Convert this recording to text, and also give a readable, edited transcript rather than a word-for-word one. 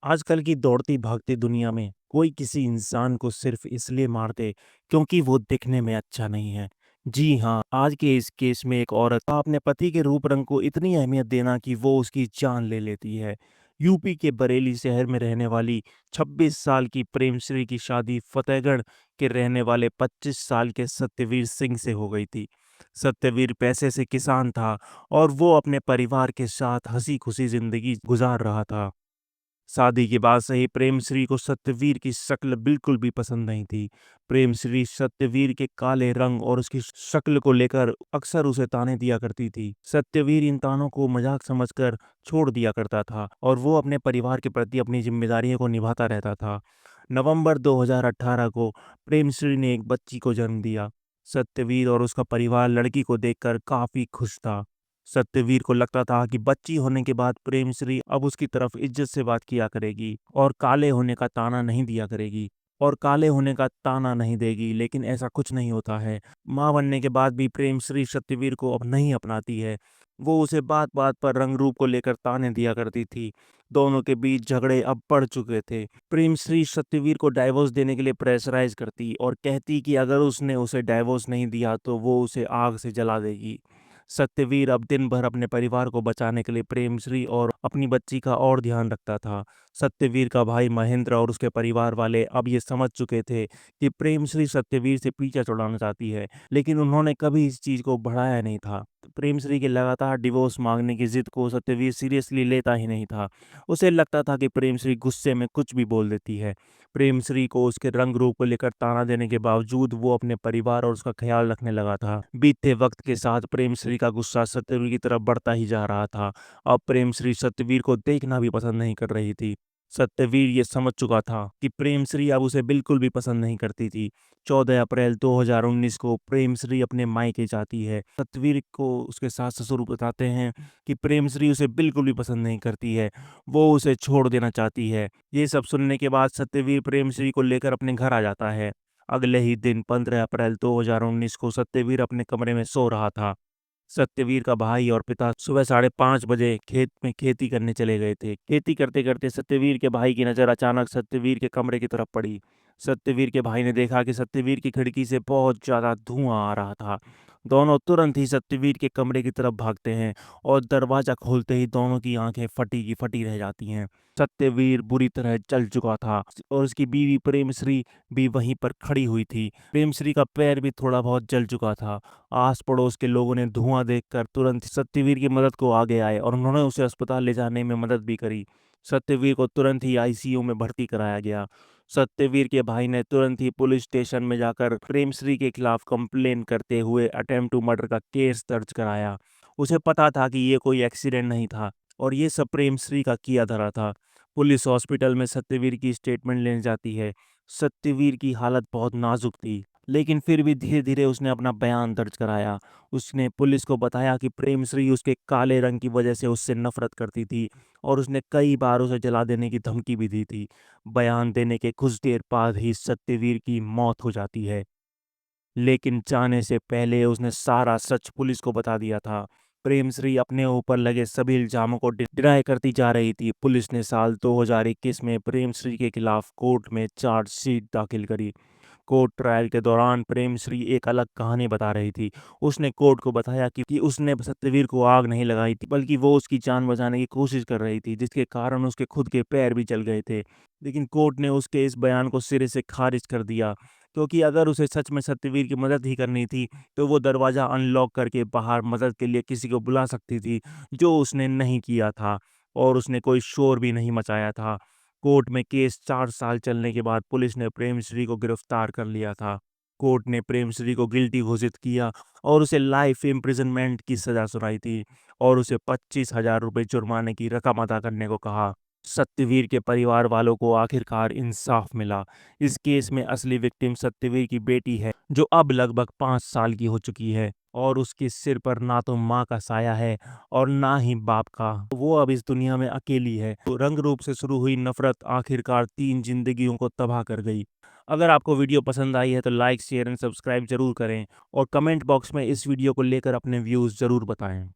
आजकल की दौड़ती भागती दुनिया में कोई किसी इंसान को सिर्फ इसलिए मारते क्योंकि वो दिखने में अच्छा नहीं है। जी हाँ, आज के इस केस में एक औरत अपने पति के रूप रंग को इतनी अहमियत देना कि वो उसकी जान ले लेती है। यूपी के बरेली शहर में रहने वाली 26 साल की प्रेमश्री की शादी फतेहगढ़ के रहने वाले 25 साल के सत्यवीर सिंह से हो गई थी। सत्यवीर पैसे से किसान था और वो अपने परिवार के साथ हंसी खुशी जिंदगी गुजार रहा था। शादी के बाद से ही प्रेमश्री को सत्यवीर की शक्ल बिल्कुल भी पसंद नहीं थी। प्रेमश्री सत्यवीर के काले रंग और उसकी शक्ल को लेकर अक्सर उसे ताने दिया करती थी। सत्यवीर इन तानों को मजाक समझकर छोड़ दिया करता था और वो अपने परिवार के प्रति अपनी जिम्मेदारियों को निभाता रहता था। नवंबर 2018 को प्रेमश्री ने एक बच्ची को जन्म दिया। सत्यवीर और उसका परिवार लड़की को देखकर काफी खुश था। सत्यवीर को लगता था कि बच्ची होने के बाद प्रेमश्री अब उसकी तरफ इज्जत से बात किया करेगी और काले होने का ताना नहीं दिया करेगी और काले होने का ताना नहीं देगी, लेकिन ऐसा कुछ नहीं होता है। माँ बनने के बाद भी प्रेमश्री सत्यवीर को अब नहीं अपनाती है। वो उसे बात बात पर रंग रूप को लेकर ताने दिया करती थी। दोनों के बीच झगड़े अब बढ़ चुके थे। प्रेमश्री सत्यवीर को डाइवोर्स देने के लिए प्रेशराइज करती और कहती कि अगर उसने उसे डाइवोर्स नहीं दिया तो वो उसे आग से जला देगी। सत्यवीर अब दिन भर अपने परिवार को बचाने के लिए प्रेमश्री और अपनी बच्ची का और ध्यान रखता था। सत्यवीर का भाई महेंद्र और उसके परिवार वाले अब ये समझ चुके थे कि प्रेमश्री सत्यवीर से पीछा छुड़ाना चाहती है, लेकिन उन्होंने कभी इस चीज को बढ़ाया नहीं था। प्रेमश्री के लगातार डिवोर्स मांगने की जिद को सत्यवीर सीरियसली लेता ही नहीं था। उसे लगता था कि प्रेमश्री गुस्से में कुछ भी बोल देती है। प्रेमश्री को उसके रंग रूप को लेकर ताना देने के बावजूद वो अपने परिवार और उसका ख्याल रखने लगा था। बीतते वक्त के साथ प्रेमश्री का गुस्सा सत्यवीर की तरफ बढ़ता ही जा रहा था। अब प्रेमश्री सत्यवीर को देखना भी पसंद नहीं कर रही थी। सत्यवीर ये समझ चुका था कि प्रेमश्री अब उसे बिल्कुल भी पसंद नहीं करती थी। 14 अप्रैल 2019 को प्रेमश्री अपने मायके जाती है। सत्यवीर को उसके सास ससुर बताते हैं कि प्रेमश्री उसे बिल्कुल भी पसंद नहीं करती है, वो उसे छोड़ देना चाहती है। ये सब सुनने के बाद सत्यवीर प्रेमश्री को लेकर अपने घर आ जाता है। अगले ही दिन 15 अप्रैल 2019 को सत्यवीर अपने कमरे में सो रहा था। सत्यवीर का भाई और पिता सुबह 5:30 बजे खेत में खेती करने चले गए थे। खेती करते करते सत्यवीर के भाई की नज़र अचानक सत्यवीर के कमरे की तरफ पड़ी। सत्यवीर के भाई ने देखा कि सत्यवीर की खिड़की से बहुत ज्यादा धुआं आ रहा था। दोनों तुरंत ही सत्यवीर के कमरे की तरफ भागते हैं और दरवाजा खोलते ही दोनों की आंखें फटी की फटी रह जाती हैं। सत्यवीर बुरी तरह जल चुका था और उसकी बीवी प्रेमश्री भी वहीं पर खड़ी हुई थी। प्रेमश्री का पैर भी थोड़ा बहुत जल चुका था। आस पड़ोस के लोगों ने धुआं देखकर तुरंत सत्यवीर की मदद को आगे आए और उन्होंने उसे अस्पताल ले जाने में मदद भी करी। सत्यवीर को तुरंत ही आईसीयू में भर्ती कराया गया। सत्यवीर के भाई ने तुरंत ही पुलिस स्टेशन में जाकर प्रेमश्री के खिलाफ कंप्लेन करते हुए अटेम्प्ट टू मर्डर का केस दर्ज कराया। उसे पता था कि ये कोई एक्सीडेंट नहीं था और ये सब प्रेमश्री का किया धरा था। पुलिस हॉस्पिटल में सत्यवीर की स्टेटमेंट लेने जाती है। सत्यवीर की हालत बहुत नाजुक थी, लेकिन फिर भी धीरे धीरे उसने अपना बयान दर्ज कराया। उसने पुलिस को बताया कि प्रेमश्री उसके काले रंग की वजह से उससे नफरत करती थी और उसने कई बार उसे जला देने की धमकी भी दी थी। बयान देने के कुछ देर बाद ही सत्यवीर की मौत हो जाती है, लेकिन जाने से पहले उसने सारा सच पुलिस को बता दिया था। प्रेमश्री अपने ऊपर लगे सभी इल्जामों को डिनाई करती जा रही थी। पुलिस ने साल 2021 में प्रेमश्री के खिलाफ कोर्ट में चार्जशीट दाखिल करी। कोर्ट ट्रायल के दौरान प्रेमश्री एक अलग कहानी बता रही थी। उसने कोर्ट को बताया कि उसने सत्यवीर को आग नहीं लगाई थी, बल्कि वो उसकी जान बचाने की कोशिश कर रही थी, जिसके कारण उसके खुद के पैर भी जल गए थे। लेकिन कोर्ट ने उसके इस बयान को सिरे से खारिज कर दिया, क्योंकि अगर उसे सच में सत्यवीर की मदद ही करनी थी तो वो दरवाज़ा अनलॉक करके बाहर मदद के लिए किसी को बुला सकती थी, जो उसने नहीं किया था और उसने कोई शोर भी नहीं मचाया था। कोर्ट में केस 4 साल चलने के बाद पुलिस ने प्रेमश्री को गिरफ्तार कर लिया था। कोर्ट ने प्रेमश्री को गिल्टी घोषित किया और उसे लाइफ इम्प्रिजनमेंट की सजा सुनाई थी और उसे 25,000 रुपये जुर्माने की रकम अदा करने को कहा। सत्यवीर के परिवार वालों को आखिरकार इंसाफ मिला। इस केस में असली विक्टिम सत्यवीर की बेटी है, जो अब लगभग 5 साल की हो चुकी है और उसके सिर पर ना तो माँ का साया है और ना ही बाप का। वो अब इस दुनिया में अकेली है। तो रंग रूप से शुरू हुई नफरत आखिरकार 3 जिंदगियों को तबाह कर गई। अगर आपको वीडियो पसंद आई है तो लाइक शेयर एंड सब्सक्राइब जरूर करें और कमेंट बॉक्स में इस वीडियो को लेकर अपने व्यूज जरूर बताएं।